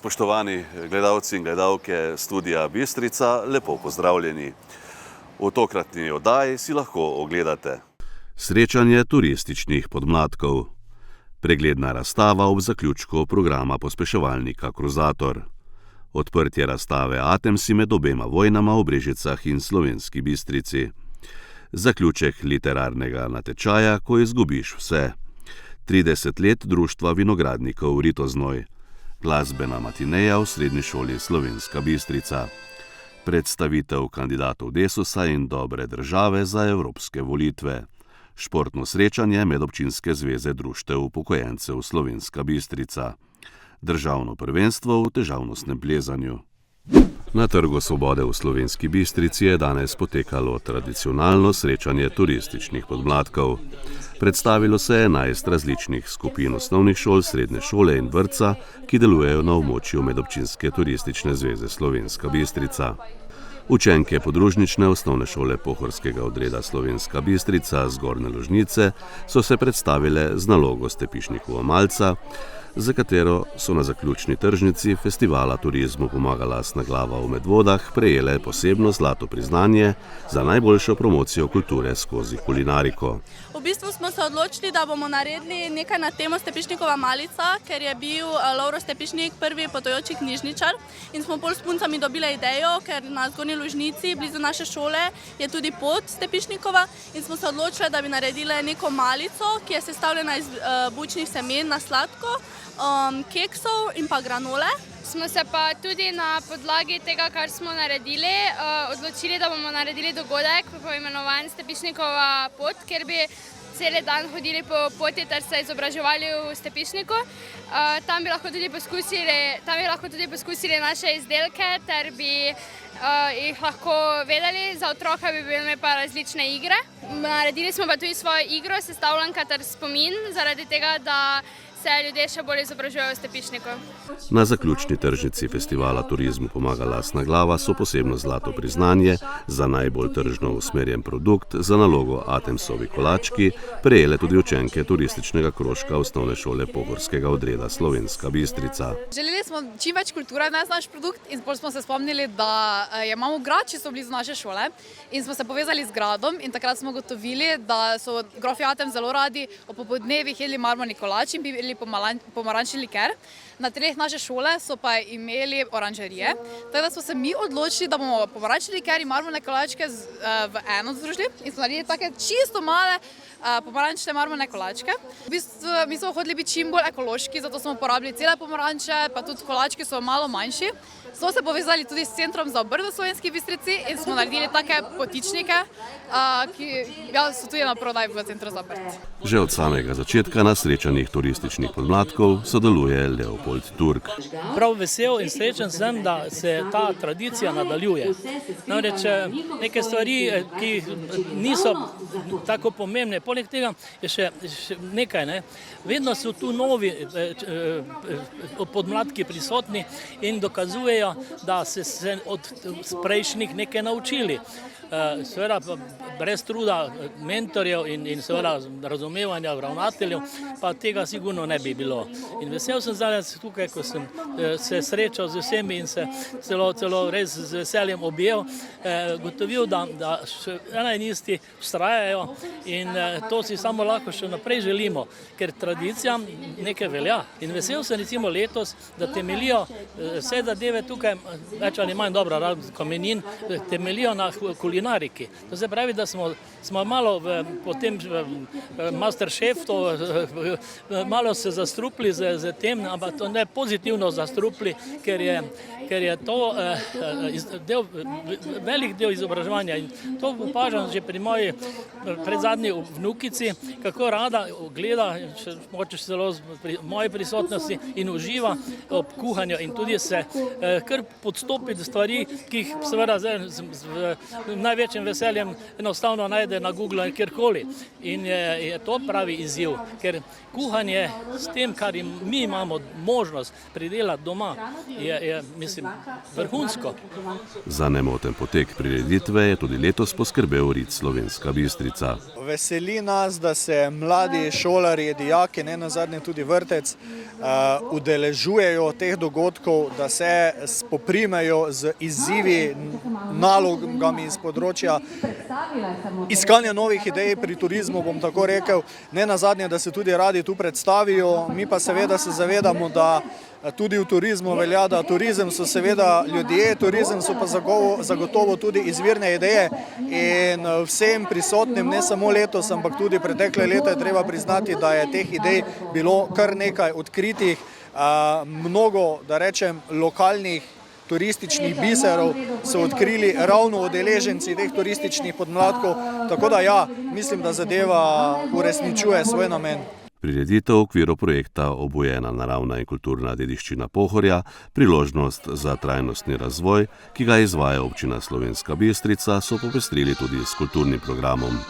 Spoštovani gledalci in gledalke Studia Bistrica, lepo pozdravljeni. V tokratni oddaji si lahko ogledate srečanje turističnih podmladkov, pregledna razstava ob zaključku programa pospeševalnika Kruzator, odprtje razstave Atemsi med obema vojnama v Brežicah in Slovenski Bistrici, zaključek literarnega natečaja Ko izgubiš vse, 30 let društva vinogradnikov Ritoznoj, glasbena matineja v srednji šoli Slovenska Bistrica, predstavitev kandidatov Desusa in Dobre države za evropske volitve, športno srečanje Medobčinske zveze društev upokojencev Slovenska Bistrica, državno prvenstvo v težavnostnem plezanju. Na Trgu Svobode v Slovenski Bistrici je danes potekalo tradicionalno srečanje turističnih podmladkov. Predstavilo se je 11 različnih skupin osnovnih šol, srednje šole in vrtca, ki delujejo na območju Medobčinske turistične zveze Slovenska Bistrica. Učenke podružnične osnovne šole pohorskega odreda Slovenska Bistrica z Gornje Lužnice so se predstavile z nalogo Stepišnikova malca, za katero so na zaključni tržnici festivala turizmu Pomaga lastna glava v Medvodah prejele posebno zlato priznanje za najboljšo promocijo kulture skozi kulinariko. V bistvu smo se odločili, da bomo naredili nekaj na temo Stepišnikova malica, ker je bil Lovro Stepišnik prvi potujoči knjižničar in smo pol s puncami dobili idejo, ker na Zgornji Lužnici, blizu naše šole, je tudi pot Stepišnikova in smo se odločili, da bi naredili neko malico, ki je sestavljena iz bučnih semen na sladko, keksov in pa granole. Smo se pa tudi na podlagi tega, kar smo naredili, odločili, da bomo naredili dogodek poimenovan Stepišnikova pot, kjer bi cel dan hodili po poti ter se izobraževali v Stepišniku. Tam bi lahko tudi poskusili naše izdelke ter bi jih lahko vedeli. Za otroka bi bile pa različne igre. Naredili smo pa tudi svojo igro, sestavljanka ter spomin, zaradi tega, da se ljudje še bolj izobražujejo v Stepišniku. Na zaključni tržnici festivala turizmu Pomaga lastna glava so posebno zlato priznanje za najbolj tržno usmerjen produkt za nalogo Atemsovi kolački prejele tudi učenke turističnega krožka osnovne šole pohorskega odreda Slovenska Bistrica. Želeli smo čim več kulture vnesti naš produkt in potem smo se spomnili, da imamo grad čisto blizu naše šole in smo se povezali z gradom in takrat smo ugotovili, da so grofi Atem zelo radi ob popoldnevih jedli marmorni kolač in pili pomarančni liker. Na treh naše šole so pa imeli oranžerije, tako da smo se mi odločili, da bomo pomarančni liker in marmorne kolačke v eno združili in smo naredili take čisto male pomarančne marmorne kolačke. V bistvu mi smo hodili biti čim bolj ekološki, zato smo uporabili cele pomaranče, pa tudi kolački so malo manjši. Smo se povezali tudi s Centrom za obrt v Slovenski Bistrici in smo naredili take potičnike, ki so tudi na prodaj v Centru za obrt. Že od samega začetka na srečanjih turističnih podmladkov sodeluje Leopold Turk. Prav vesel in srečen sem, da se ta tradicija nadaljuje. Namreč neke stvari, ki niso tako pomembne, poleg tega je še nekaj. Vedno so tu novi podmladki prisotni in dokazujejo, da so se od prejšnjih nekaj naučili. Seveda brez truda mentorjev in seveda razumevanja ravnateljev, pa tega sigurno ne bi bilo. In vesel sem danes tukaj, ko sem se srečal z vsemi in se celo res z veseljem objel, gotovil, da še ena in isti vztrajajo in to si samo lahko še naprej želimo, ker tradicija nekaj velja. In vesel sem recimo letos, da temelijo vse zadeve tukaj, več ali manj dobro, kamenin, temelijo na kulinariki. To se pravi, da smo malo potem Masterchef, malo se zastrupili z tem, ampak to ne pozitivno zastrupili, ker je to velik del izobraževanja. In to opažam že pri moji predzadnji vnukici, kako rada gleda, mogoče celo v moji prisotnosti in uživa ob kuhanju in tudi se kar podstopi stvari, ki jih seveda največjim veseljem enostavno najde na Googlu in kjerkoli. In je to pravi izziv, ker kuhanje s tem, kar mi imamo možnost pridelati doma, je mislim, vrhunsko. Za nemoten potek prireditve je tudi letos poskrbel Rit Slovenska Bistrica. Veseli nas, da se mladi šolarji, dijaki, ne nazadnje tudi vrtec, udeležujejo teh dogodkov, da se spoprimejo z izzivi, nalogami iz področja iskanja novih idej pri turizmu, bom tako rekel, ne nazadnje, da se tudi radi tu predstavijo. Mi pa seveda se zavedamo, da tudi v turizmu velja, da turizem so seveda ljudje, turizem so pa zagotovo tudi izvirne ideje in vsem prisotnim, ne samo letos, ampak tudi pretekle leta je treba priznati, da je teh idej bilo kar nekaj odkritih, mnogo, da rečem, lokalnih turističnih biserov so odkrili ravno udeleženci teh turističnih podmladkov, tako da ja, mislim, da zadeva uresničuje svoj namen. Prireditev v okviru projekta Obojena naravna in kulturna dediščina Pohorja, priložnost za trajnostni razvoj, ki ga izvaja občina Slovenska Bistrica, so popestrili tudi s kulturnim programom.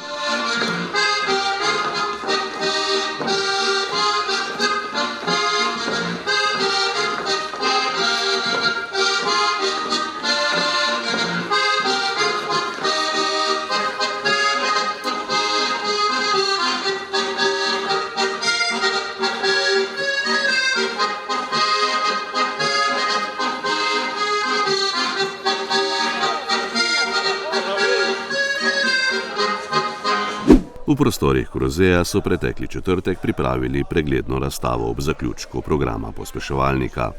V prostorih Krozeja so pretekli četrtek pripravili pregledno razstavo ob zaključku programa pospeševalnika.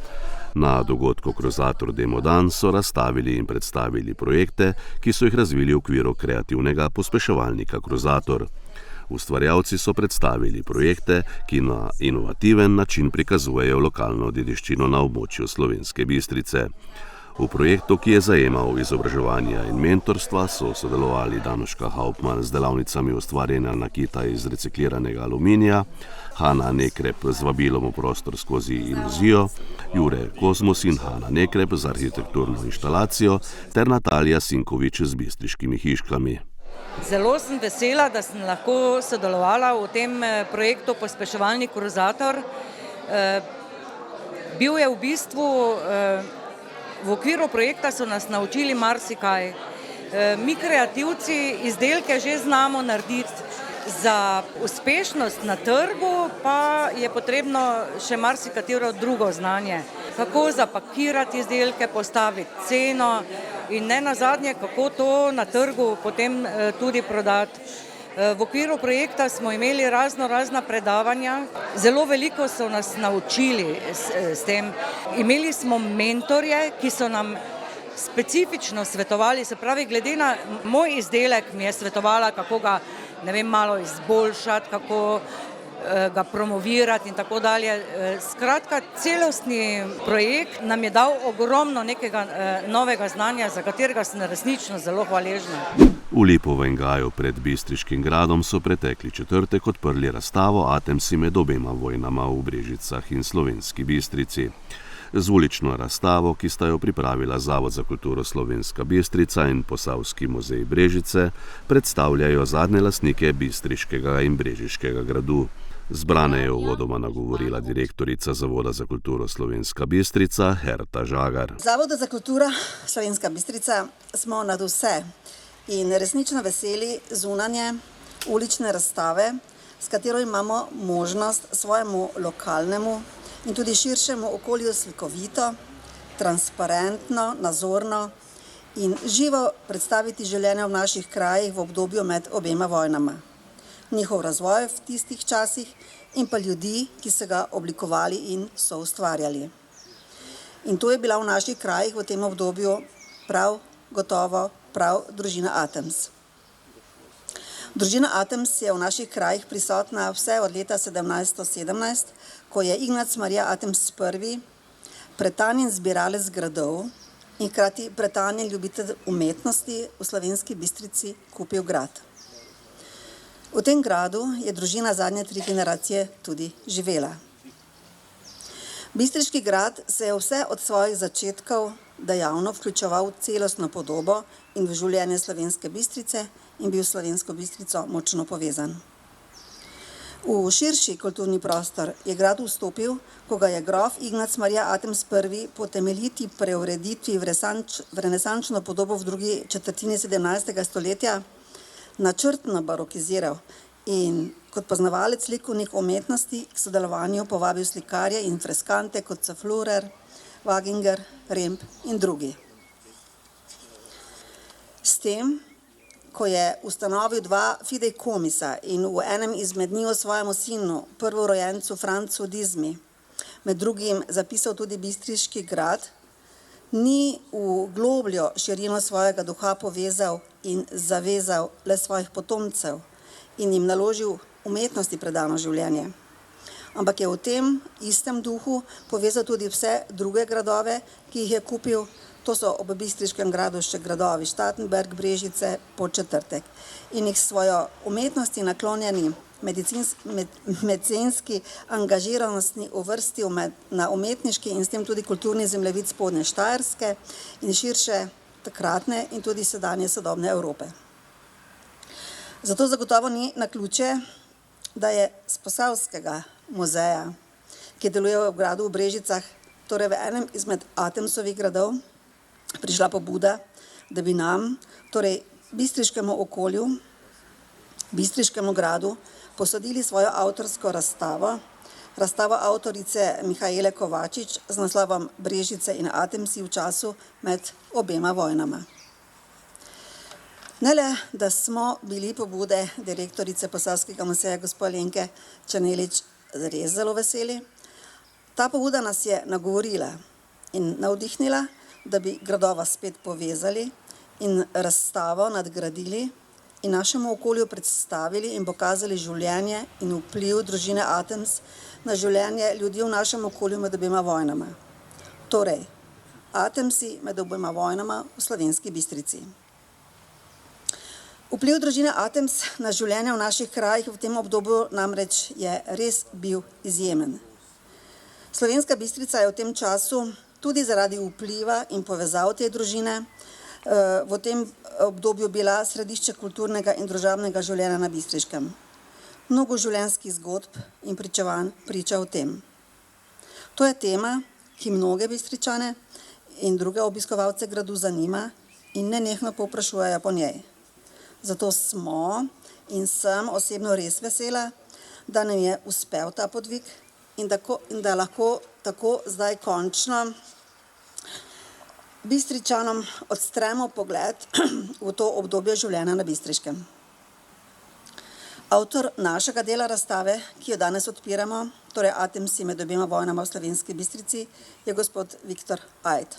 Na dogodku Krozator Demo Dan so razstavili in predstavili projekte, ki so jih razvili v okviru kreativnega pospeševalnika Krozator. Ustvarjalci so predstavili projekte, ki na inovativen način prikazujejo lokalno dediščino na območju Slovenske Bistrice. V projektu, ki je zajemal izobraževanja in mentorstva, so sodelovali Danuška Hauptmann z delavnicami ustvarjanja nakita iz recikliranega aluminija, Hanna Nekrep z vabilom v prostor skozi iluzijo, Jure Kozmus in Hanna Nekrep z arhitekturno inštalacijo ter Natalija Sinkovič z bistriškimi hiškami. Zelo sem vesela, da sem lahko sodelovala v tem projektu Pospeševalnik Krozator. Bil je v bistvu v okviru projekta so nas naučili marsikaj. Mi kreativci izdelke že znamo narediti, za uspešnost na trgu pa je potrebno še marsikatero drugo znanje. Kako zapakirati izdelke, postaviti ceno in ne nazadnje, kako to na trgu potem tudi prodati. V okviru projekta smo imeli razna predavanja. Zelo veliko so nas naučili s tem. Imeli smo mentorje, ki so nam specifično svetovali, se pravi, glede na moj izdelek mi je svetovala, kako ga, malo izboljšati, kako ga promovirati in tako dalje. Skratka, celostni projekt nam je dal ogromno nekega novega znanja, za katerega sem resnično zelo hvaležna. V Lipovem gaju pred Bistriškim gradom so pretekli četrtek odprli razstavo Atemsi med obema vojnama v Brežicah in Slovenski Bistrici. Z ulično razstavo, ki sta jo pripravila Zavod za kulturo Slovenska Bistrica in Posavski muzej Brežice, predstavljajo zadnje lastnike Bistriškega in Brežiškega gradu. Zbrane je uvodoma nagovorila direktorica Zavoda za kulturo Slovenska Bistrica Herta Žagar. Zavoda za kulturo Slovenska Bistrica smo nad vse in resnično veseli zunanje ulične razstave, s katero imamo možnost svojemu lokalnemu in tudi širšemu okolju slikovito, transparentno, nazorno in živo predstaviti življenje v naših krajih v obdobju med obema vojnama. Njihov razvoj v tistih časih in pa ljudi, ki so ga oblikovali in so ustvarjali. In to je bila v naših krajih v tem obdobju prav gotovo prav družina Atems. Družina Atems je v naših krajih prisotna vse od leta 1717, ko je Ignac Marija Atems I, pretanjen zbiralec gradov in hkrati pretanjen ljubitelj umetnosti v Slovenski Bistrici kupil grad. V tem gradu je družina zadnje 3 generacije tudi živela. Bistriški grad se je vse od svojih začetkov dejavno vključeval celostno podobo in v življenje Slovenske Bistrice in bil s Slovensko Bistrico močno povezan. V širši kulturni prostor je grad vstopil, ko ga je grof Ignac Marija Atems I po temeljiti preureditvi v renesančno podobo v drugi četrtini 17. stoletja načrtno barokiziral in kot poznavalec likovnih umetnosti k sodelovanju povabil slikarje in freskante kot so Flurer, Waginger, Remb in drugi. S tem, ko je ustanovil 2 fideikomisa in v enem izmed njih svojemu sinu, prvorojencu Francu Dizmi, med drugim zapisal tudi Bistriški grad, ni v globljo širino svojega duha povezal in zavezal le svojih potomcev in jim naložil umetnosti predano življenje. Ampak je v tem istem duhu povezal tudi vse druge gradove, ki jih je kupil. To so ob Bistriškem gradu še gradovi Štatenberg, Brežice, Podčetrtek. In jih svojo umetnosti naklonjeni mecenski angažiranosti uvrstil na umetniški in s tem tudi kulturni zemljevid Spodnje Štajerske in širše takratne in tudi sedanje sodobne Evrope. Zato zagotovo ni naključje, da je z Posavskega muzeja, ki deluje v gradu v Brežicah, torej v enem izmed Atemsovih gradov, prišla pobuda, da bi nam, torej bistriškemu okolju, Bistriškemu gradu, posodili svojo avtorsko razstavo, razstavo avtorice Mihaele Kovačič z naslovom Brežice in Atemsi v času med obema vojnama. Ne le, da smo bili pobude direktorice Posavskega muzeja gospe Alenke Černelič res zelo veseli, ta pobuda nas je nagovorila in navdihnila, da bi gradova spet povezali in razstavo nadgradili in našemu okolju predstavili in pokazali življenje in vpliv družine Atems na življenje ljudi v našem okolju med obema vojnama. Torej, Atemsi med obema vojnama v Slovenski Bistrici. Vpliv družine Atems na življenje v naših krajih v tem obdobju namreč je res bil izjemen. Slovenska Bistrica je v tem času tudi zaradi vpliva in povezav te družine v tem obdobju bila središče kulturnega in družabnega življenja na Bistriškem. Mnogo življenjskih zgodb in pričevanj priča o tem. To je tema, ki mnoge Bistričane in druge obiskovalce gradu zanima in nenehno povprašujejo po njej. Zato smo in sem osebno res vesela, da nam je uspel ta podvig in da lahko tako zdaj končno Bistričanom odstremo pogled v to obdobje življenja na Bistriškem. Avtor našega dela razstave, ki jo danes odpiramo, torej Atemsi med obema vojnama v Slovenski Bistrici, je gospod Viktor Ajt.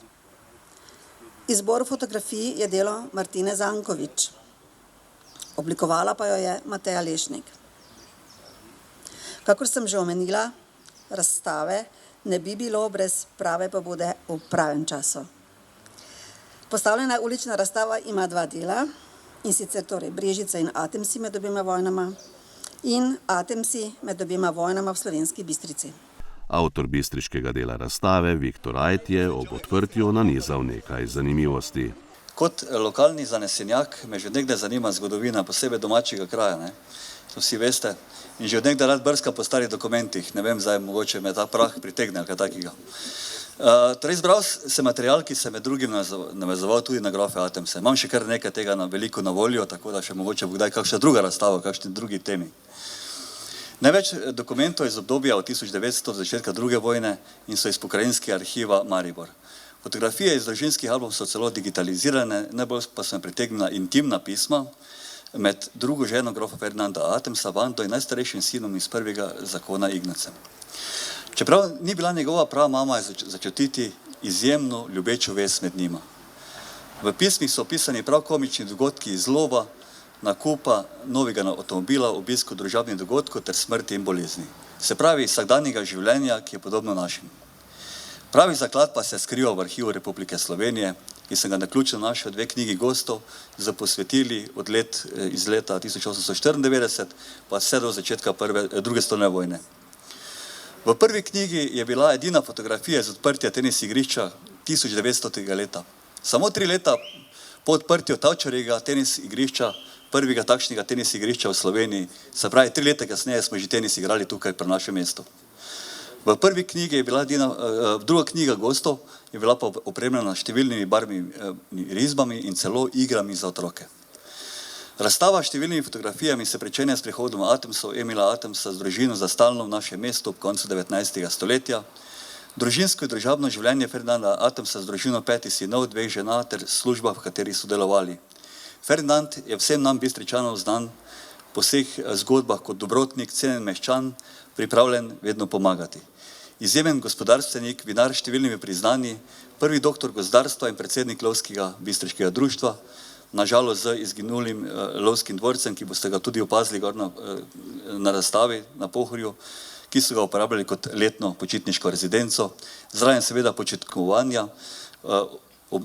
Izbor fotografij je delo Martine Zankovič. Oblikovala pa jo je Mateja Lešnik. Kakor sem že omenila, razstave ne bi bilo brez prave pobude v pravem času. Postavljena ulična razstava ima 2 dela, in sicer torej Brežice in Atemsi med obema vojnama in Atemsi med obema vojnama v Slovenski Bistrici. Avtor bistriškega dela razstave Viktor Ajt je ob odprtju nanizal nekaj zanimivosti. Kot lokalni zanesenjak me že od nekdaj zanima zgodovina, posebej domačega kraja, ne? To vsi veste. In že od nekdaj rad brskam po starih dokumentih, ne vem, zdaj mogoče me ta prah pritegne ali kaj takega. Torej, izbral sem material, ki se med drugim navezoval tudi na grofe Atemse. Imam še kar nekaj tega veliko na voljo, tako da še mogoče bo kdaj kakšna druga razstava, kakšni drugi temi. Največ dokumentov iz obdobja od 1900 do začetka druge vojne in so iz pokrajinskega arhiva Maribor. Fotografije iz družinskih album so celo digitalizirane, najbolj pa so me pritegnila intimna pisma med drugo ženo grofa Ferdinanda Atemsa, Vando in najstarejšim sinom iz prvega zakona Ignacem. Čeprav ni bila njegova prava mama, je začutiti izjemno ljubečo vez med njima. V pismih so opisani prav komični dogodki iz lova, nakupa novega avtomobila, obisku družabnih dogodkov ter smrti in bolezni. Se pravi, vsakdanjega življenja, ki je podobno našim. Pravi zaklad pa se skriva v Arhivu Republike Slovenije in sem ga naključno našel 2 knjigi gostov za posvetili iz leta 1894 pa vse do začetka druge svetovne vojne. V prvi knjigi je bila edina fotografija iz odprtja tenis igrišča 1900. leta. Samo 3 leta po odprtju Tavčarjevega tenis igrišča, prvega takšnega tenis igrišča v Sloveniji, se pravi 3 leta kasneje smo že tenis igrali tukaj pri našem mestu. V prvi knjigi je bila druga knjiga gostov, je bila pa opremljena številnimi barvnimi risbami in celo igrami za otroke. Razstava s številnimi fotografijami se pričenja s prihodom Atomsov, Emila Atomsa z družino za stalno v našem mestu ob koncu 19. stoletja. Družinsko in družabno življenje Ferdinanda Atomsa z družino 5 sinov, 2 žena ter služba, v kateri so delovali. Ferdinand je vsem nam Bistričanov znan po vseh zgodbah kot dobrotnik, cenjen meščan, pripravljen vedno pomagati. Izjemen gospodarstvenik, vinar s številnimi priznanji, prvi doktor gozdarstva in predsednik lovskega bistriškega društva, nažalost z izginulim lovskim dvorcem, ki boste ga tudi opazili gor na razstavi na Pohorju, ki so ga uporabljali kot letno počitniško rezidenco, zraven seveda počitkovanja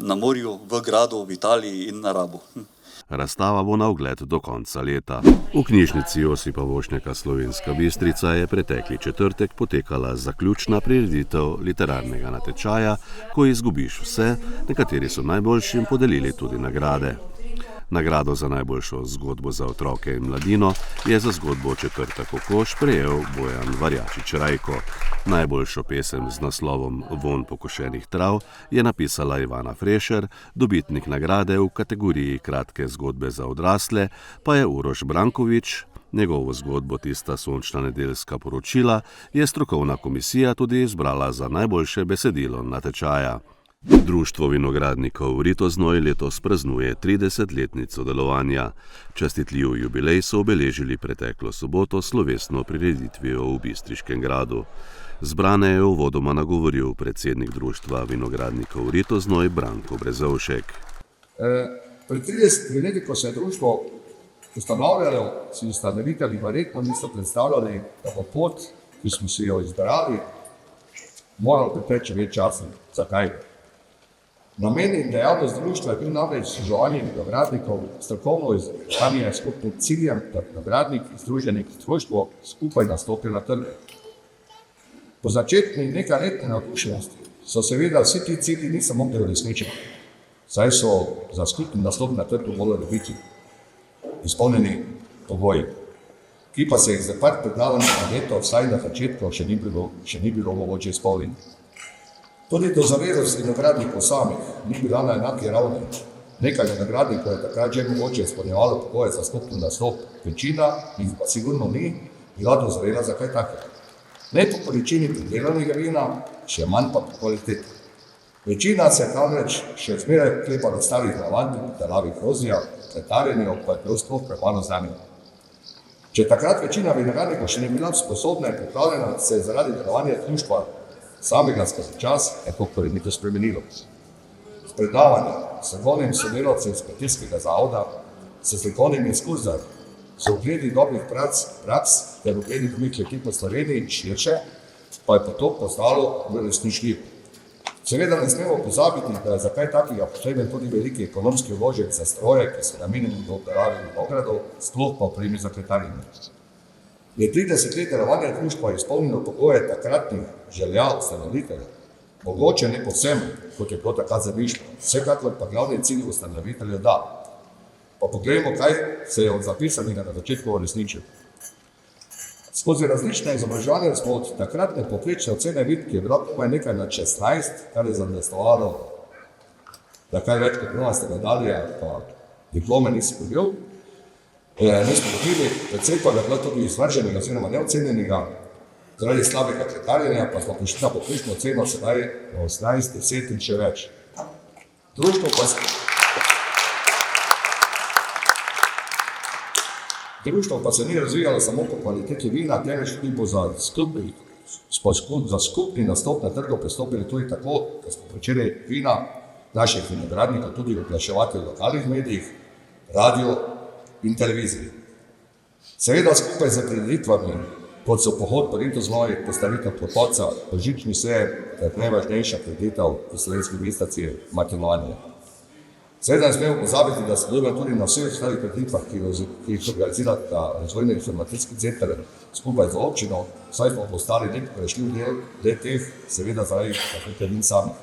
na morju, v gradu, v Italiji in na Rabu. Razstava bo na ogled do konca leta. V knjižnici Josipa Vošnjaka Slovenska Bistrica je pretekli četrtek potekala zaključna prireditev literarnega natečaja Ko izgubiš vse, nekateri so najboljšim podelili tudi nagrade. Nagrado za najboljšo zgodbo za otroke in mladino je za zgodbo Četrta kokoš prejel Bojan Varjačič Rajko. Najboljšo pesem z naslovom Vonj pokošenih trav je napisala Ivana Frešer, dobitnik nagrade v kategoriji kratke zgodbe za odrasle pa je Uroš Brankovič. Njegovo zgodbo Tista sončna nedeljska poročila je strokovna komisija tudi izbrala za najboljše besedilo natečaja. Društvo vinogradnikov Ritoznoj letos praznuje 30-letnico delovanja. Častitljiv jubilej so obeležili preteklo soboto s slovesno prireditvijo v Bistriškem gradu. Zbrane je uvodoma nagovoril predsednik Društva vinogradnikov Ritoznoj Branko Brezovšek. Pred 30 leti, ko se je društvo ustanavljalo, si ustanovitelji verjetno niso predstavljali, da bo pot, ki smo si jo izbrali, moralo preteči več časa. Zakaj? Namen in dejavnost društva je bil namreč združevanje vinogradnikov, strokovno izobraževanje skupnim ciljem, da vinogradniki združeni v društvo skupaj nastopijo na trgu. Po začetni nekajletni navdušenosti so seveda vsi ti cilji niso mogli uresničiti, saj so za skupni nastop na trgu morali biti izpolnjeni pogoji, ki pa se jih za par predavanih na leto vsaj na začetku še ni bilo mogoče izpolniti. Tudi do zavezost vinogradnikov samih ni bila na enaki ravni. Nekaj vinogradnikov je takrat že mogoče izpolnjevalo pogoje za skupni nastop, večina jih pa sigurno ni bila dozorela za kaj takega. Ne po količini pridelanega vina, še manj pa po kvaliteti. Večina se namreč še zmeraj klepa na starih navadnih, delavi grozdja, kletarjenju pa je prosto premalo znanja. Če takrat večina vinogradnikov še ni bila sposobna in pripravljena, se je zaradi delovanja društva samega skozi čas je to korenito spremenilo. S predavanjem, s strokovnim sodelavcem iz kmetijskega zavoda, s strokovnimi izkušnjami, z ogledi dobrih praks ter ogledi drugih kleti po Sloveniji in širše, pa je to postalo uresničljivo. Seveda ne smemo pozabiti, da je za kaj takega potreben tudi veliki ekonomski vložek za stroje, ki so namenjeni do obdelave vinogradov, sploh pa opremi za kletarjenje. Je 30 let delovanja društva izpolnilo pogoje takratnih želja ustanovitelja. Mogoče ne povsem, kot je bilo takrat zamišljeno, vsekakor pa glavni cilj ustanovitelja da. Pa poglejmo, kaj se je od zapisanega na začetku uresničilo. Skozi različne izobraževanja smo od takratne povprečne ocene videli, ki je bila komaj nekaj nad 16, kar je zadostovalo, da kaj več kot 12. medalje, pa diplome nisi dobil. Nismo dobili, predvsem pa je bilo tudi izvrženega oziroma neocenjenega, zaradi slabega kletarjenja, pa smo prišli na povprečno oceno sedaj na 18, 10 in še več. Društvo pa se ni razvijalo samo po kvaliteti vina, temveč tudi bo za skupni nastop na trgu pristopili tudi tako, da smo pričeli vina naših vinogradnikov tudi oglaševati v lokalnih medijih, radio in televiziji. Seveda skupaj z prireditvami, kot so pohod po Ritoznoj, postavitev Klopoca, božični seje ter najvažnejša prireditev v Slovenski Bistrici martinovanje. Seveda ne smemo pozabiti, da sodelujemo tudi na vseh ostalih prireditvah, ki jih organizira Razvojni informacijski center skupaj z občino, saj smo postali nepogrešljiv del teh, seveda zaradi teh samih.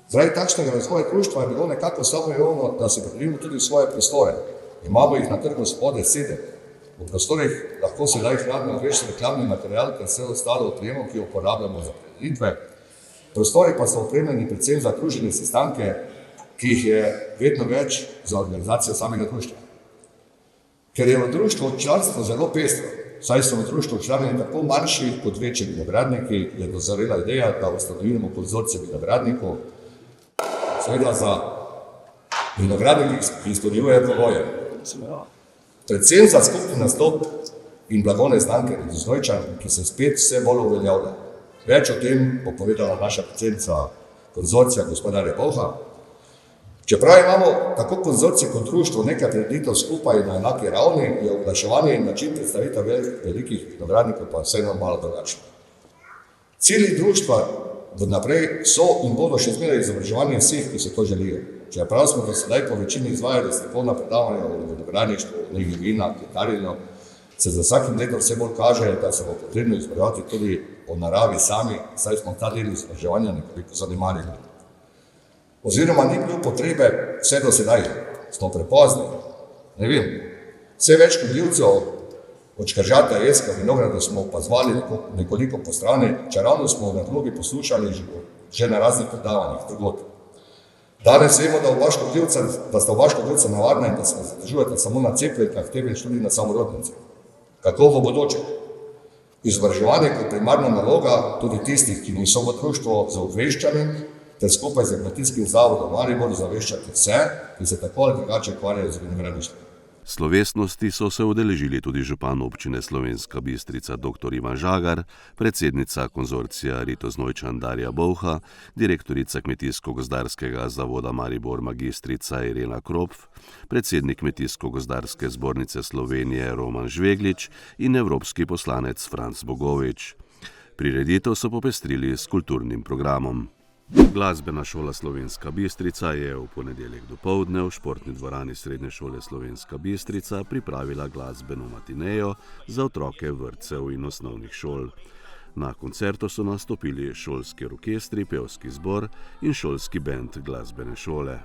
Zaradi takšnega razvoja društva je bilo nekako samoumevno, da si predelimo tudi svoje prostore. Imamo jih na trgu Spodaj 7. V prostorih lahko sedaj hranimo več reklamni material ter vse ostalo opremo, ki jo uporabljamo za prireditve. Prostori pa so opremljeni predvsem za družene sestanke, ki jih je vedno več za organizacijo samega društva. Ker je v društvu članstvo zelo pestro, saj so v društvu člani tako manjši kot večji vinogradniki, je dozorela ideja, da ustanovimo konzorcij vinogradnikov, seveda za vinogradnike, ki izpolnjujejo pogoje. Predvsem za skupni nastop in blagovne znamke Ritos Neuschan, ki se spet vse bolj uveljavlja. Več o tem bo povedala naša predsednica konzorcija gospoda Lebovha. Čeprav imamo tako konzorcij kot društvo nekaj prireditev skupaj na enaki ravni, je oglaševanje in način predstavitev velikih vinogradnikov pa vseeno malo drugačno. Cilji društva naprej so in bodo še zmeraj izobraževanje vseh, ki se to želijo. Čeprav smo do sedaj po večini izvajali strokovna predavanja o vinogradništvu, negi vina, kletarjenju, se za vsakim letom vse bolj kaže, da se bo potrebno izobraževati tudi o naravi sami, saj smo ta del izobraževanja nekoliko zanemarili. Oziroma ni bilo potrebe vse do sedaj, smo prepozni, ne vem, vse več škodljivcev od Škržata, Jeska, vinograda smo opazovali nekoliko po strani, čeravno smo v nadlogi poslušali že na raznih predavanjih drugod. Danes vemo, da sta oba škodljivca nevarna in da se zadržujeta samo na cepljenkah, temveč tudi na samorodnice. Kako v bodoče? Izobraževanje kot primarna naloga tudi tistih, ki niso v društvu za obveščanjem, ter skupaj z Kmetijskim zavodom Maribor zaveščati vse, ki se tako ali drugače ukvarjajo z vinogradništvom. Slovesnosti so se udeležili tudi župan občine Slovenska Bistrica dr. Ivan Žagar, predsednica konzorcija Ritos Neuschan Darja Bolha, direktorica Kmetijsko-gozdarskega zavoda Maribor magistrica Irena Kropf, predsednik Kmetijsko-gozdarske zbornice Slovenije Roman Žveglič in evropski poslanec Franc Bogovič. Prireditev so popestrili s kulturnim programom. Glasbena šola Slovenska Bistrica je v ponedeljek dopoldne v športni dvorani Srednje šole Slovenska Bistrica pripravila glasbeno matinejo za otroke vrtcev in osnovnih šol. Na koncertu so nastopili šolski orkestri, pevski zbor in šolski bend glasbene šole.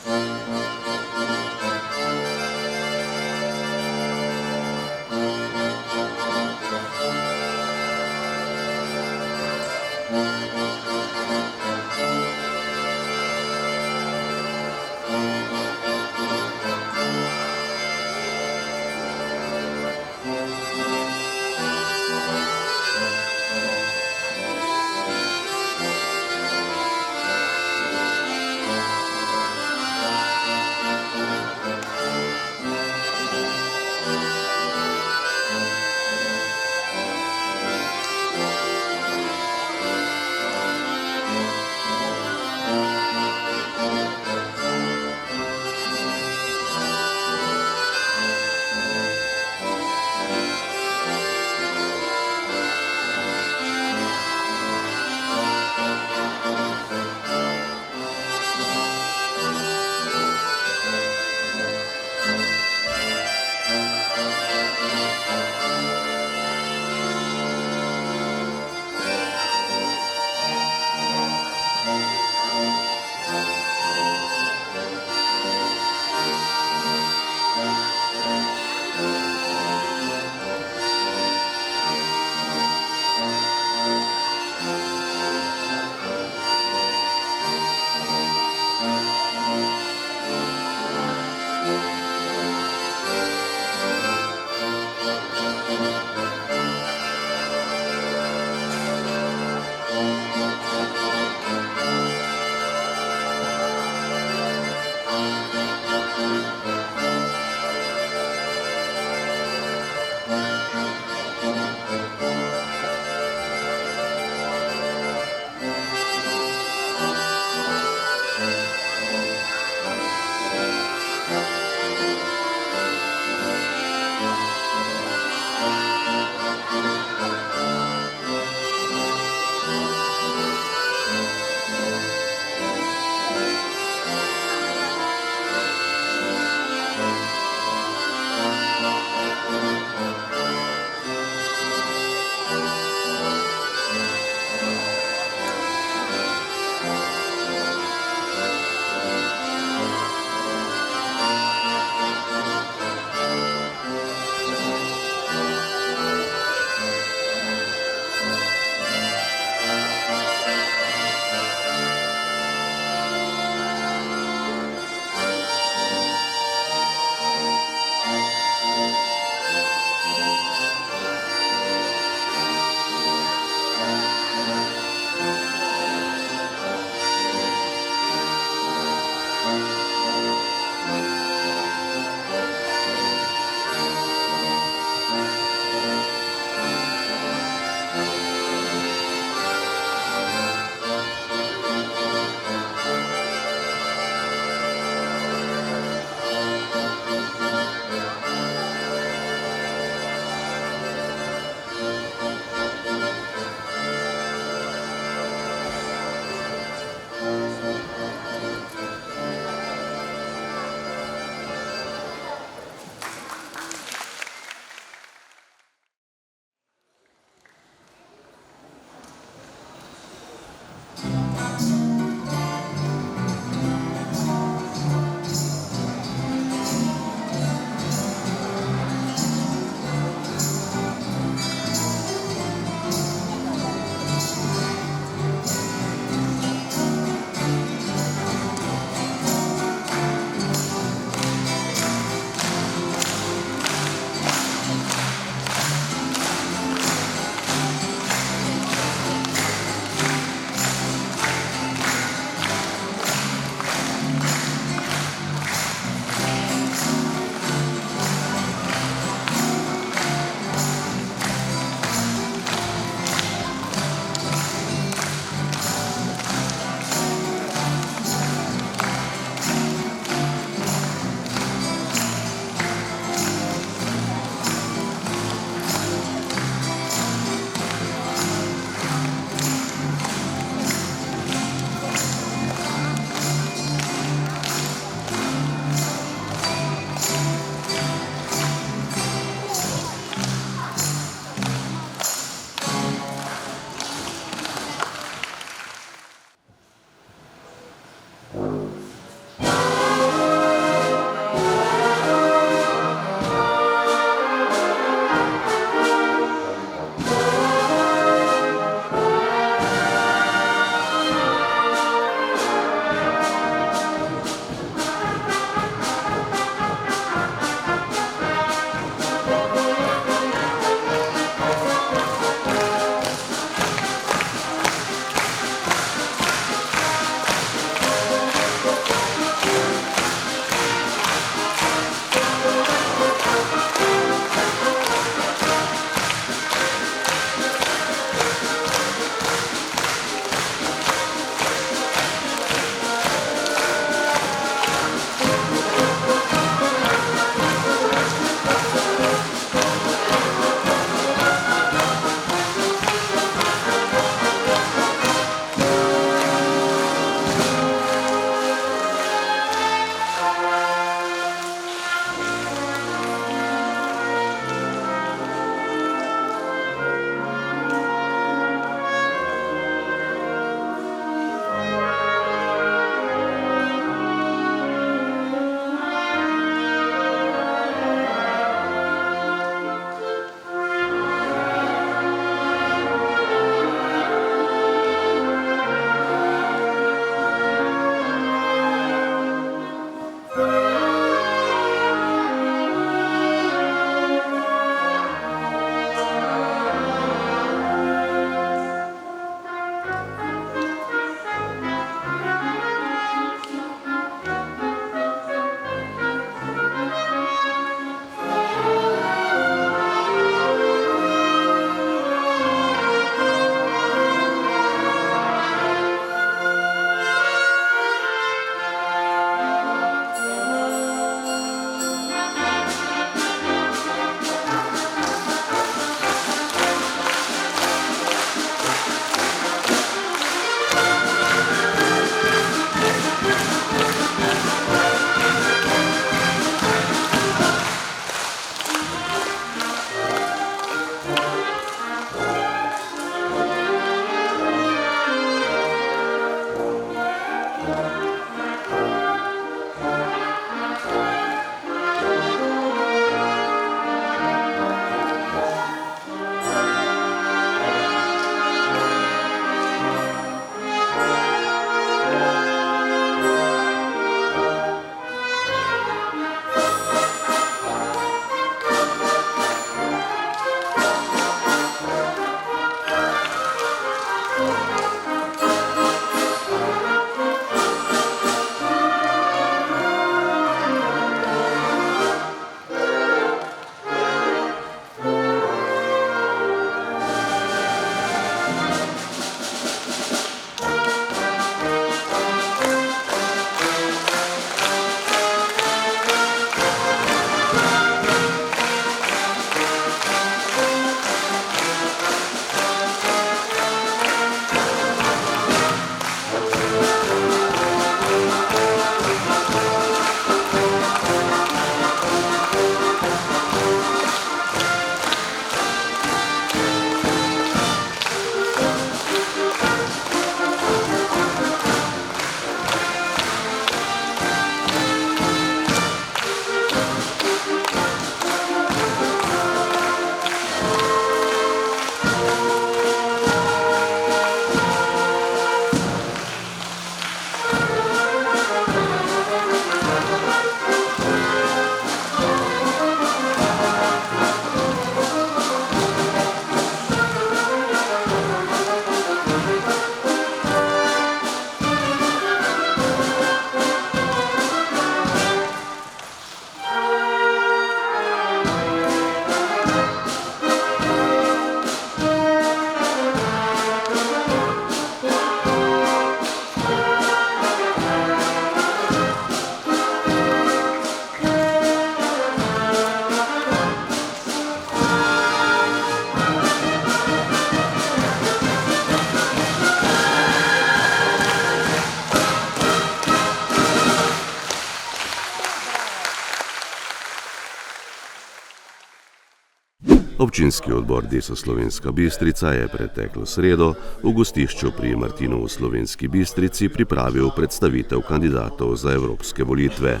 Občinski odbor Desus Slovenska Bistrica je preteklo sredo v gostišču pri Martinu v Slovenski Bistrici pripravil predstavitev kandidatov za evropske volitve.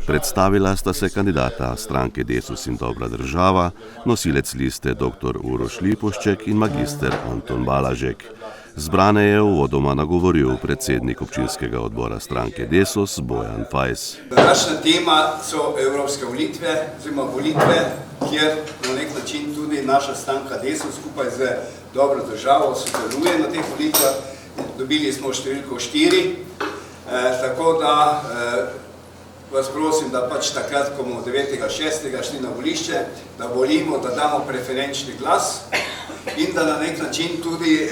Predstavila sta se kandidata stranke Desus in Dobra država, nosilec liste dr. Uroš Lipušček in magister Anton Balažek. Zbrane je uvodoma nagovoril predsednik občinskega odbora stranke Desus Bojan Fajs. Današnja tema so evropske volitve, oziroma volitve, kjer na nek način tudi naša stranka Desus skupaj z Dobro državo sodeluje na teh volitvah. Dobili smo številko 4, tako da vas prosim, da pač takrat, ko bomo 9.6. šli na volišče, da volimo, da damo preferenčni glas in da na nek način tudi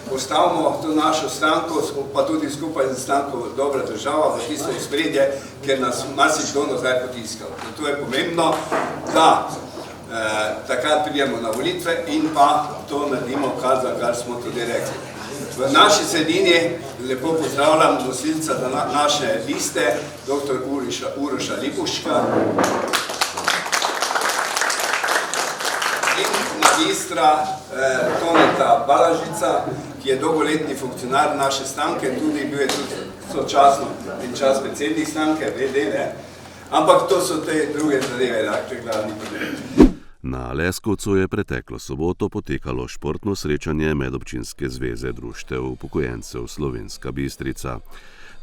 postavimo to našo stranko, pa tudi skupaj z stranko Dobra država v tisto spredje, ker nas marsikdo nazaj potiskal. Zato je pomembno, da takrat pridemo na volitve in pa to naredimo, kar smo tudi rekli. V naši sredini lepo pozdravljam nosilca naše liste, dr. Uroša Lipuščka in magistra Toneta Balažica, ki je dolgoletni funkcionar naše stranke, tudi bil je tudi sočasno in čas predsednik stranke, VD, ampak to so te druge zadeve, če glavni problem. Na Leskovcu je preteklo soboto potekalo športno srečanje Medobčinske zveze društev upokojencev Slovenska Bistrica.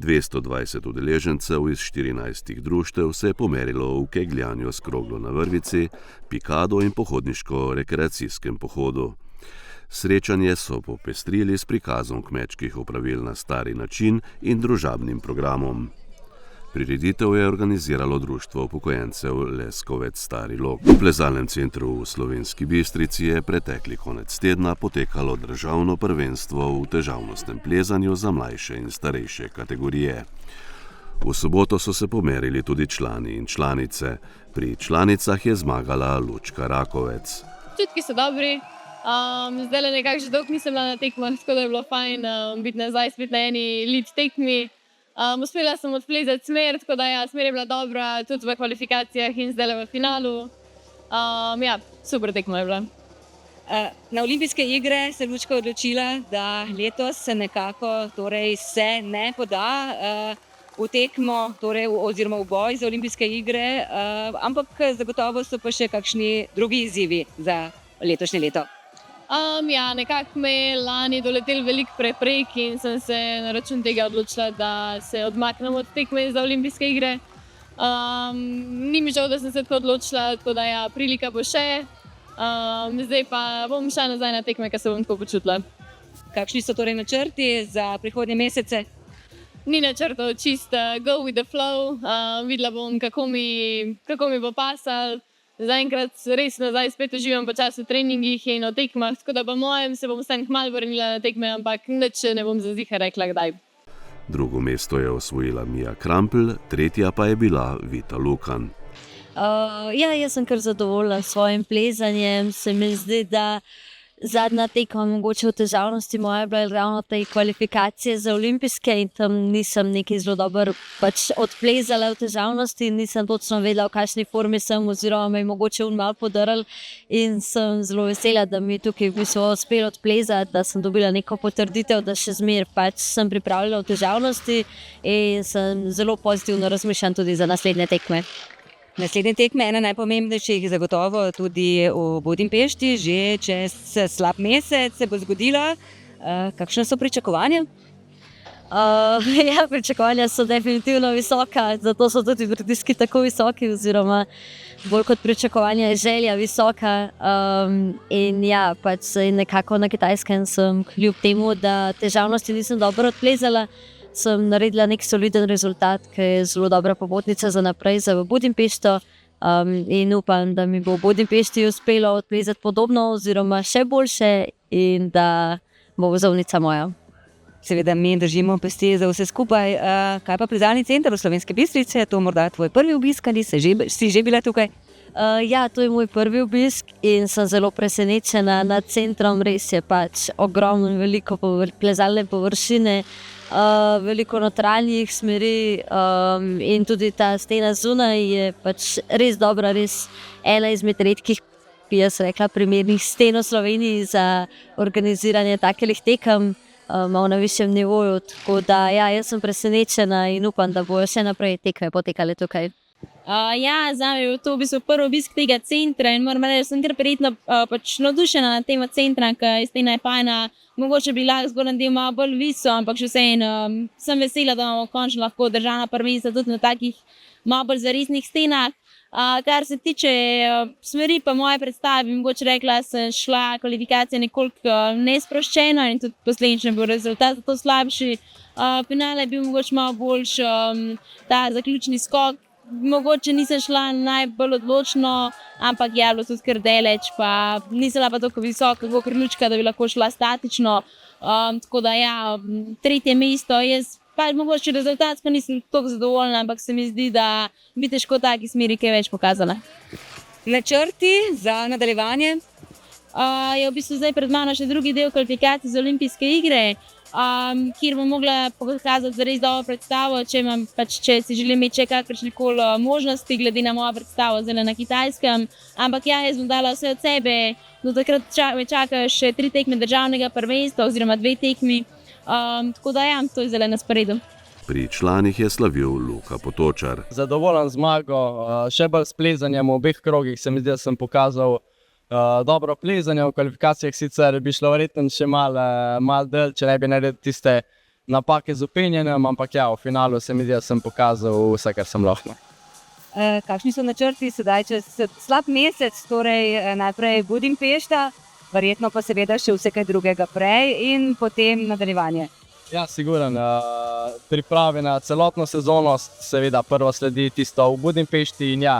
220 udeležencev iz 14 društev se je pomerilo v kegljanju s kroglo na vrvici, pikado in pohodniško-rekreacijskem pohodu. Srečanje so popestrili s prikazom kmečkih opravil na stari način in družabnim programom. Prireditev je organiziralo društvo upokojencev Leskovec Stari Log. V plezalnem centru v Slovenski Bistrici je pretekli konec tedna potekalo državno prvenstvo v težavnostnem plezanju za mlajše in starejše kategorije. V soboto so se pomerili tudi člani in članice. Pri članicah je zmagala Lučka Rakovec. Čutki so dobri. Zdaj nekako že dolgo nisem bila na tekmah, tako da je bilo fajn biti nazaj spet na eni lead tekmi. Uspela sem odplezati smer, tako da smer je bila dobra, tudi v kvalifikacijah in zdaj v finalu. Super tekma je bila. Na olimpijske igre se je Lučka odločila, da letos se nekako se ne poda v tekmo, oziroma v boj za olimpijske igre, ampak zagotovo so pa še kakšni drugi izzivi za letošnje leto. Nekako me je lani doletel veliko preprek in sem se na račun tega odločila, da se odmaknem od tekme za olimpijske igre. Ni mi žal, da sem se tako odločila, tako da prilika bo še. Zdaj pa bom šla nazaj na tekme, ker se bom tako počutila. Kakšni so torej načrti za prihodnje mesece? Ni načrtov, čist go with the flow. Videla bom, kako mi bo pasalo. Zaenkrat res nazaj spet uživam po času treningih in o tekmah, tako da po mojem se bom vsem kmalu vrnila na tekme, ampak nič ne bom za ziher rekla kdaj. Drugo mesto je osvojila Mija Krampl, tretja pa je bila Vita Lukan. Jaz sem kar zadovoljna s svojim plezanjem. Se mi zdi, da zadnja tekma mogoče v težavnosti moja bila ravno te kvalifikacije za olimpijske in tam nisem nekaj zelo dobro odplezala v težavnosti in nisem točno vedela, v kakšni formi sem oziroma me je mogoče malo podaril in sem zelo vesela, da mi je tukaj uspelo odplezati, da sem dobila neko potrditev, da še zmeraj sem pripravljena v težavnosti in sem zelo pozitivno razmišljam tudi za naslednje tekme. Naslednje tekme, ena najpomembnejših zagotovo tudi v Budimpešti, že čez slab mesec se bo zgodila. Kakšne so pričakovanja? Pričakovanja so definitivno visoka, zato so tudi pritiski tako visoki, oziroma bolj kot pričakovanja je želja visoka. In nekako na Kitajskem sem kljub temu, da težavnosti nisem dobro odplezala, sem naredila nek soliden rezultat, ki je zelo dobra popotnica za naprej za Budimpešto in upam, da mi bo v Budimpešti uspelo odplezati podobno oziroma še boljše in da bo vozovnica moja. Seveda mi držimo pesti za vse skupaj. Kaj pa plezalni center v Slovenske Bistrice? To morda tvoj prvi obisk ali si že bila tukaj? To je moj prvi obisk in sem zelo presenečena nad centrom. Res je ogromno, veliko plezalne površine, veliko notranjih smeri in tudi ta stena zunaj je res dobra, res ena izmed redkih bi jaz rekla, primernih sten v Sloveniji za organiziranje takih tekem, malo na višjem nivoju. Tako da ja, jaz sem presenečena in upam, da bojo še naprej tekme potekale tukaj. Ja, zame je to v bistvu prvi obisk tega centra in moram reči, da sem kar prijetno navdušena nad tema centra, ker stena je fajna. Mogoče bi lahko zgornji del malo bolj visel, ampak še vseeno sem vesela, da imamo končno lahko državna prvenstva tudi na takih malo bolj zaresnih stenah. Kar se tiče smeri pa moje predstave, bi mogoče rekla, sem šla kvalifikacije nekoliko nesproščeno in tudi posledično bil rezultat zato slabši. Finale je bil mogoče malo boljši, ta zaključni skok. Mogoče nisem šla najbolj odločno, ampak je bilo tudi kar daleč, pa nisem bila pa tako visoka, kot Lučka, da bi lahko šla statično. Tako da ja, 3. mesto, jaz pa mogoče rezultatsko nisem tako zadovoljna, ampak se mi zdi, da bi težko v taki smeri kaj več pokazala. Načrti za nadaljevanje? Je v bistvu zdaj pred mano še drugi del kvalifikacij za olimpijske igre, kjer bom mogla pokazati zares dobro predstavo, če si želim imeti še kakršnekoli možnosti, glede na mojo predstavo zdaj na Kitajskem. Ampak ja, jaz bom dala vse od sebe, do takrat me čakajo še 3 tekme državnega prvenstva oziroma 2 tekmi. Tako da ja, to je zdaj na sporedu. Pri članih je slavil Luka Potočar. Zadovoljen zmago, še bolj s plezanjem v obeh krogih se mi zdi, da sem pokazal dobro plezanje. V kvalifikacijah sicer bi šlo verjetno še malo dalj, če ne bi naredil tiste napake z upenjanjem, ampak ja, v finalu se mi zdi, da sem pokazal vse, kar sem lahko. Kakšni so načrti sedaj čez slab mesec, torej najprej Budimpešta, verjetno pa seveda še vse kaj drugega prej in potem nadaljevanje? Ja, siguren. Priprave na celotno sezono, seveda prvo sledi tisto v Budimpešti in ja,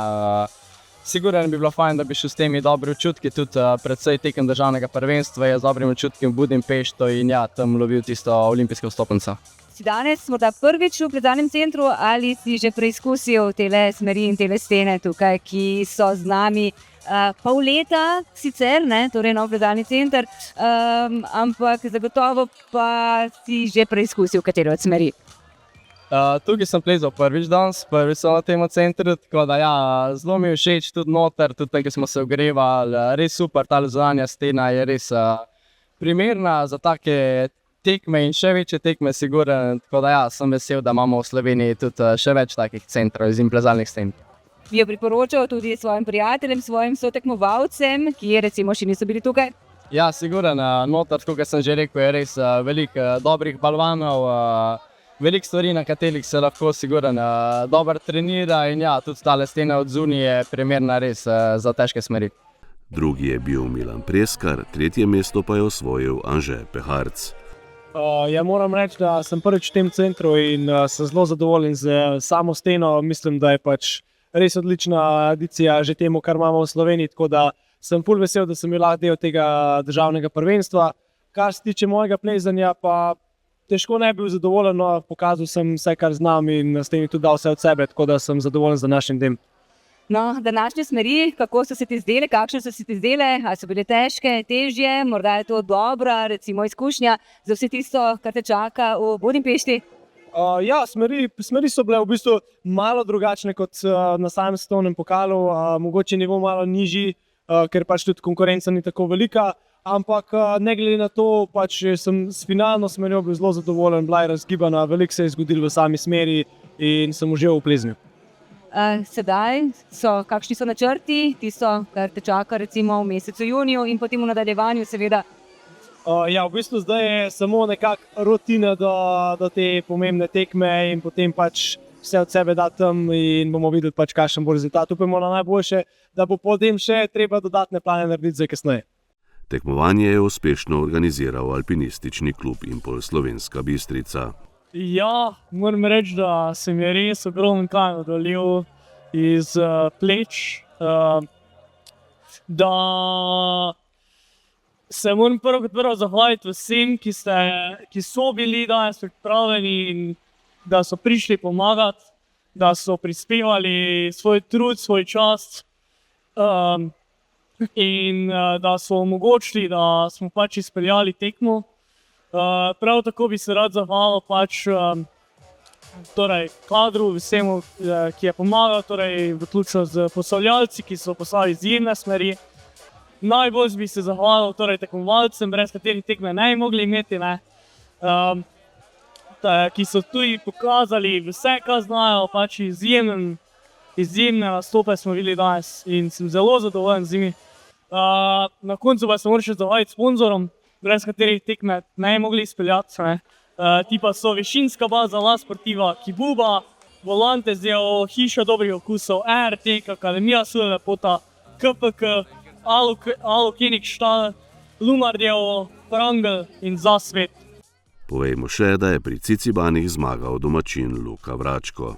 siguren bi bilo fajn, da bi šel s temi dobri občutki, tudi predvsej tekem državnega prvenstva je z dobrim občutkom v Budimpešto in ja, tam lovil tisto olimpijsko vstopnico. Si danes morda prvič v plezalnem centru ali si že preizkusil tele smeri in tele stene tukaj, ki so z nami pol leta sicer, torej nov plezalni center, ampak zagotovo pa si že preizkusil katero od smeri? Tukaj sem plezal prvič danes, prvič sem na tem centru, tako da ja, zelo mi je všeč tudi noter, tudi tam, ko smo se ogrevali, res super, ta zunanja stena je res primerna za take tekme in še večje tekme, siguren, tako da ja, sem vesel, da imamo v Sloveniji tudi še več takih centrov in plezalnih sten. Bi jo priporočal tudi svojim prijateljem, svojim sotekmovalcem, ki recimo še niso bili tukaj? Ja, siguren, noter, kot sem že rekel, je res veliko dobrih balvanov, veliko stvari, na katerih se lahko siguren dobro trenira in ja, tudi tale stena od zunaj je primerna res za težke smeri. Drugi je bil Milan Preskar, 3. mesto pa je osvojil Anže Peharc. Ja, moram reči, da sem prvič v tem centru in sem zelo zadovoljen z samo steno. Mislim, da je pač res odlična adicija že temu, kar imamo v Sloveniji, tako da sem ful vesel, da sem bil lahko del tega državnega prvenstva. Kar se tiče mojega plezanja, pa težko ne bi bil zadovoljen, no, pokazal sem vse, kar znam in s tem tudi dal vse od sebe, tako da sem zadovoljen z današnjim dnem. No, današnje smeri, kako so se ti zdele, kakšne so se ti zdele, ali so bile težke, težje, morda je to dobra, recimo izkušnja za vse tisto, kar te čaka v Budimpešti? Ja, smeri so bile v bistvu malo drugačne kot na samem svetovnem pokalu, mogoče nivo malo nižji, ker pač tudi konkurenca ni tako velika, ampak ne glede na to, pač sem s finalno smerjo bil zelo zadovoljen, bila je razgibana, veliko se je zgodilo v sami smeri in sem užival v plezanju. Sedaj kakšni so načrti, tisto, kar te čaka recimo v mesecu juniju in potem v nadaljevanju seveda? Ja, v bistvu zdaj je samo nekako rutina do te pomembne tekme in potem pač vse od sebe dati tam in bomo videli pač kakšen bo rezultat. Upamo na najboljše, da bo potem še treba dodatne plane narediti za kasneje. Tekmovanje je uspešno organiziral alpinistični klub Impol Slovenska Bistrica. Ja, moram reči, da se mi je res ogromno kaj odvalil iz pleč, da se moram prvo zahvaliti vsem, ki so bili danes pripravljeni in da so prišli pomagati, da so prispevali svoj trud, svoj čas in da so omogočili, da smo pač izpeljali tekmo. Prav tako bi se rad zahvalil pač kadru, vsemu, ki je pomagal, vključno z postavljalci, ki so poslali izjemne smeri. najbolj bi se zahvalil torej tekmovalcem, brez katerih tekme ne bi mogli imeti, ne. Ki so tudi pokazali vse, kar znajo, pač izjemne nastope smo videli danes in sem zelo zadovoljen z njimi. Na koncu pa se moram še zahvaliti sponzorom, brez katerih tekme ne bi mogli izpeljati, ne. Ti pa so Višinska baza, La Sportiva, Kibuba, Volantes del, Hiša dobrih okusov, RTK, Akademija Sula lepota, KPK, Alokenik Štal, Lunar del, Prangl in Zasvet. Povejmo še, da je pri Cicibanih zmagal domačin Luka Vračko.